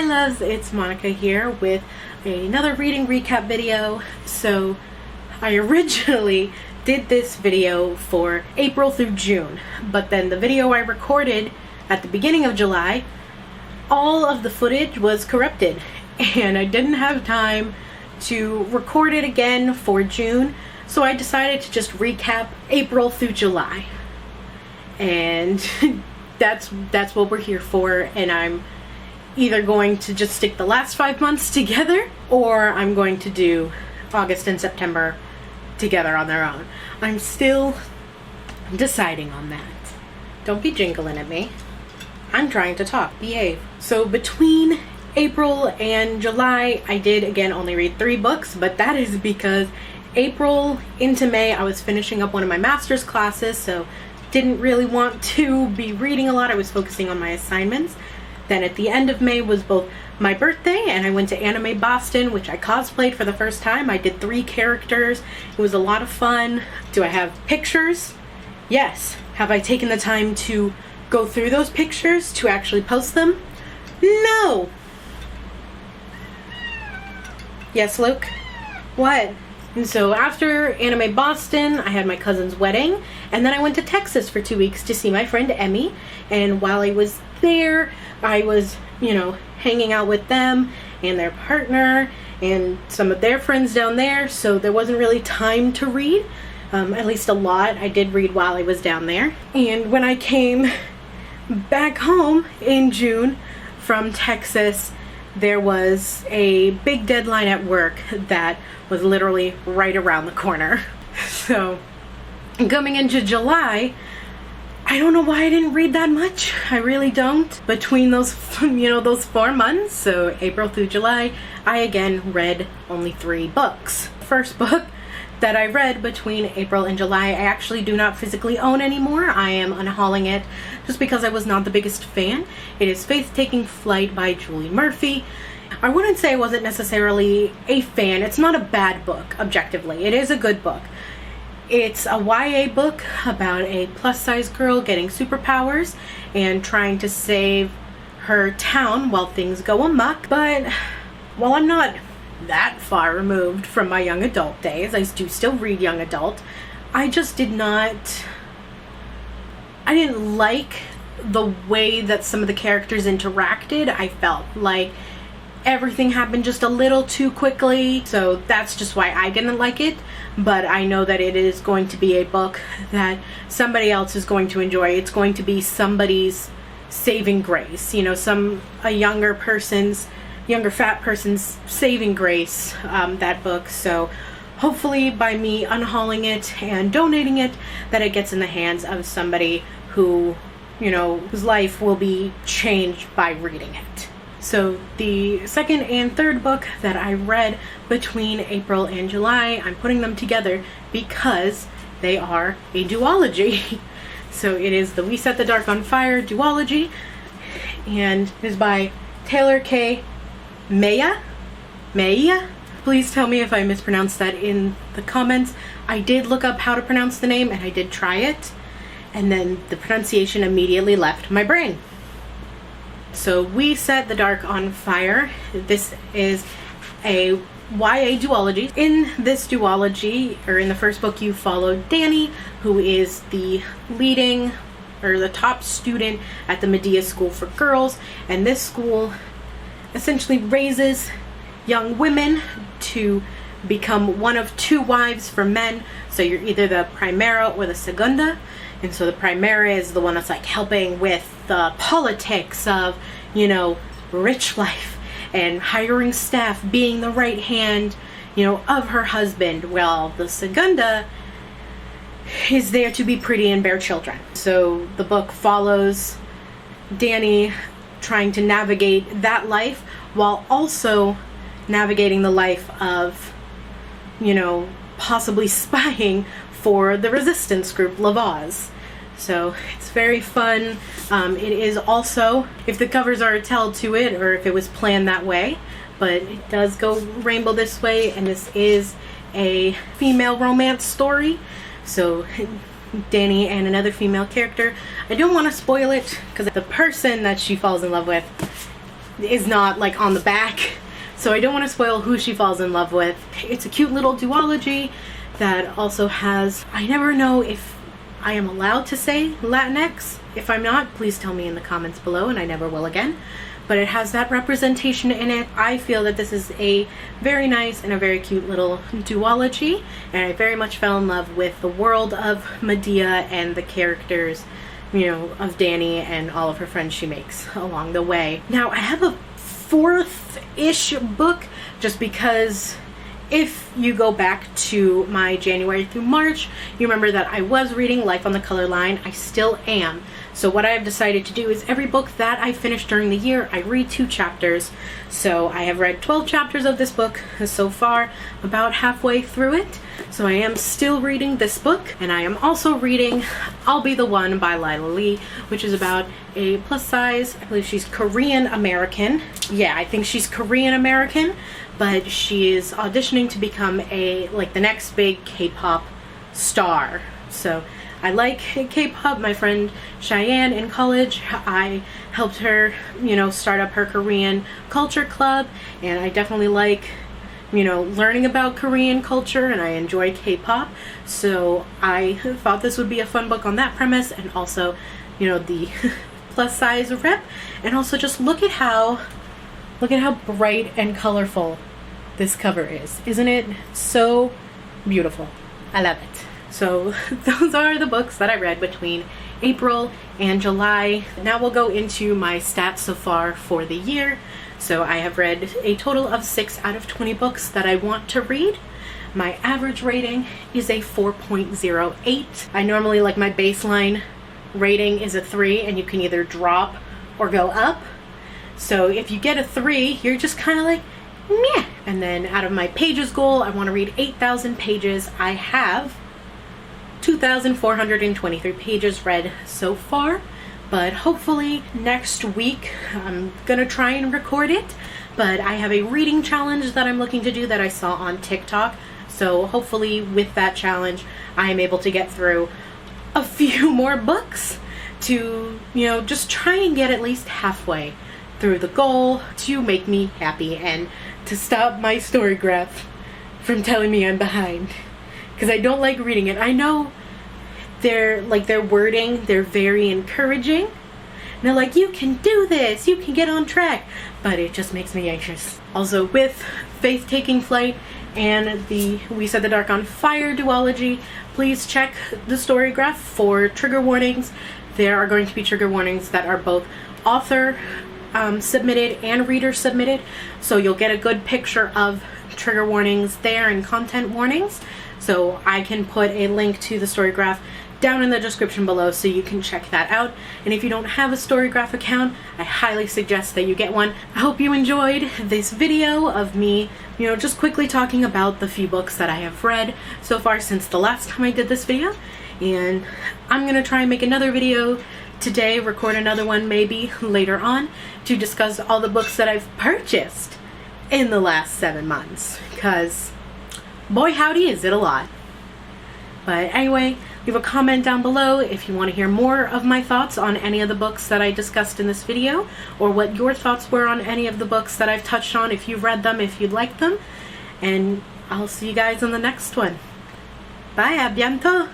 Hi loves, it's Monica here with another reading recap video. So I originally did this video for April through June, but then the video I recorded at the beginning of July, all of the footage was corrupted and I didn't have time to record it again for June, so I decided to just recap April through July. And that's what we're here for, and I'm either going to just stick the last 5 months together, or I'm going to do August and September together on their own. I'm still deciding on that. Don't be jingling at me. I'm trying to talk. Behave. So between April and July, I did again only read 3 books, but that is because April into May I was finishing up one of my master's classes, so didn't really want to be reading a lot. I was focusing on my assignments. Then at the end of May was both my birthday, and I went to Anime Boston, which I cosplayed for the first time. I did 3 characters. It was a lot of fun. Do I have pictures? Yes. Have I taken the time to go through those pictures to actually post them? No. Yes, Luke? What? And so after Anime Boston, I had my cousin's wedding, and then I went to Texas for 2 weeks to see my friend Emmy. And while I was there, I was, hanging out with them and their partner and some of their friends down there, so there wasn't really time to read, at least a lot. I did read while I was down there. And when I came back home in June from Texas, there was a big deadline at work that was literally right around the corner. So coming into July, I don't know why I didn't read that much. I really don't. Between those, those 4 months, so April through July, I again read only 3 books. The first book that I read between April and July, I actually do not physically own anymore. I am unhauling it just because I was not the biggest fan. It is Faith Taking Flight by Julie Murphy. I wouldn't say I wasn't necessarily a fan. It's not a bad book, objectively. It is a good book. It's a YA book about a plus-size girl getting superpowers and trying to save her town while things go amok. But while I'm not that far removed from my young adult days, I do still read young adult, I just didn't like the way that some of the characters interacted. I felt like everything happened just a little too quickly, so that's just why I didn't like it. But I know that it is going to be a book that somebody else is going to enjoy. It's going to be somebody's saving grace, a younger fat person's saving grace, that book. So hopefully by me unhauling it and donating it, that it gets in the hands of somebody who, whose life will be changed by reading it. So the second and third book that I read between April and July, I'm putting them together because they are a duology. So it is the We Set the Dark on Fire duology, and it is by Taylor K. Maya? Please tell me if I mispronounced that in the comments. I did look up how to pronounce the name and I did try it, and then the pronunciation immediately left my brain. So We Set the Dark on Fire. This is a YA duology. In this duology, or in the first book, you follow Danny, who is the top student at the Medea School for Girls, and this school essentially raises young women to become one of 2 wives for men. So you're either the primera or the segunda. And so the primera is the one that's like helping with the politics of, rich life and hiring staff, being the right hand, of her husband. Well, the segunda is there to be pretty and bear children. So the book follows Danny trying to navigate that life while also navigating the life of, possibly spying for the resistance group Lavaz. So it's very fun. It is also, if the covers are a tell to it, or if it was planned that way, but it does go rainbow this way, and this is a female romance story. So Danny and another female character. I don't want to spoil it because the person that she falls in love with is not like on the back, so I don't want to spoil who she falls in love with. It's a cute little duology that also has, I never know if I am allowed to say Latinx. If I'm not, please tell me in the comments below, and I never will again. But it has that representation in it. I feel that this is a very nice and a very cute little duology, and I very much fell in love with the world of Medea and the characters, you know, of Dani and all of her friends she makes along the way. Now, I have a fourth-ish book, just because if you go back to my January through March, you remember that I was reading Life on the Color Line. I still am. So what I have decided to do is every book that I finish during the year, I read 2 chapters. So I have read 12 chapters of this book so far, about halfway through it. So I am still reading this book, and I am also reading I'll Be the One by Lila Lee, which is about a plus size, I believe she's Korean American. Yeah, I think she's Korean American, but she is auditioning to become the next big K-pop star. So I like K-pop. My friend Cheyenne in college, I helped her, you know, start up her Korean culture club, and I definitely like, you know, learning about Korean culture, and I enjoy K-pop. So I thought this would be a fun book on that premise, and also, you know, the plus size rep, and also just look at how bright and colorful this cover is. Isn't it so beautiful? I love it. So those are the books that I read between April and July. Now we'll go into my stats so far for the year. So I have read a total of 6 out of 20 books that I want to read. My average rating is a 4.08. I normally, like, my baseline rating is a 3, and you can either drop or go up. So if you get a 3, you're just kind of like, meh. And then out of my pages goal, I want to read 8,000 pages. I have 2,423 pages read so far, but hopefully next week I'm gonna try and record it. But I have a reading challenge that I'm looking to do that I saw on TikTok, so hopefully with that challenge I am able to get through a few more books to, you know, just try and get at least halfway through the goal to make me happy and to stop my Storygraph from telling me I'm behind, because I don't like reading it. I know their wording, they're very encouraging. And they're like, you can do this, you can get on track, but it just makes me anxious. Also, with Faith Taking Flight and the We Set the Dark on Fire duology, please check the Storygraph for trigger warnings. There are going to be trigger warnings that are both author submitted and reader submitted, so you'll get a good picture of trigger warnings there and content warnings. So I can put a link to the Storygraph down in the description below so you can check that out. And if you don't have a Storygraph account, I highly suggest that you get one. I hope you enjoyed this video of me, you know, just quickly talking about the few books that I have read so far since the last time I did this video. And I'm gonna try and make another video today, record another one maybe later on, to discuss all the books that I've purchased in the last 7 months, because boy howdy is it a lot. But anyway, leave a comment down below if you want to hear more of my thoughts on any of the books that I discussed in this video, or what your thoughts were on any of the books that I've touched on, if you've read them, if you'd like them. And I'll see you guys in the next one. Bye, a bientôt!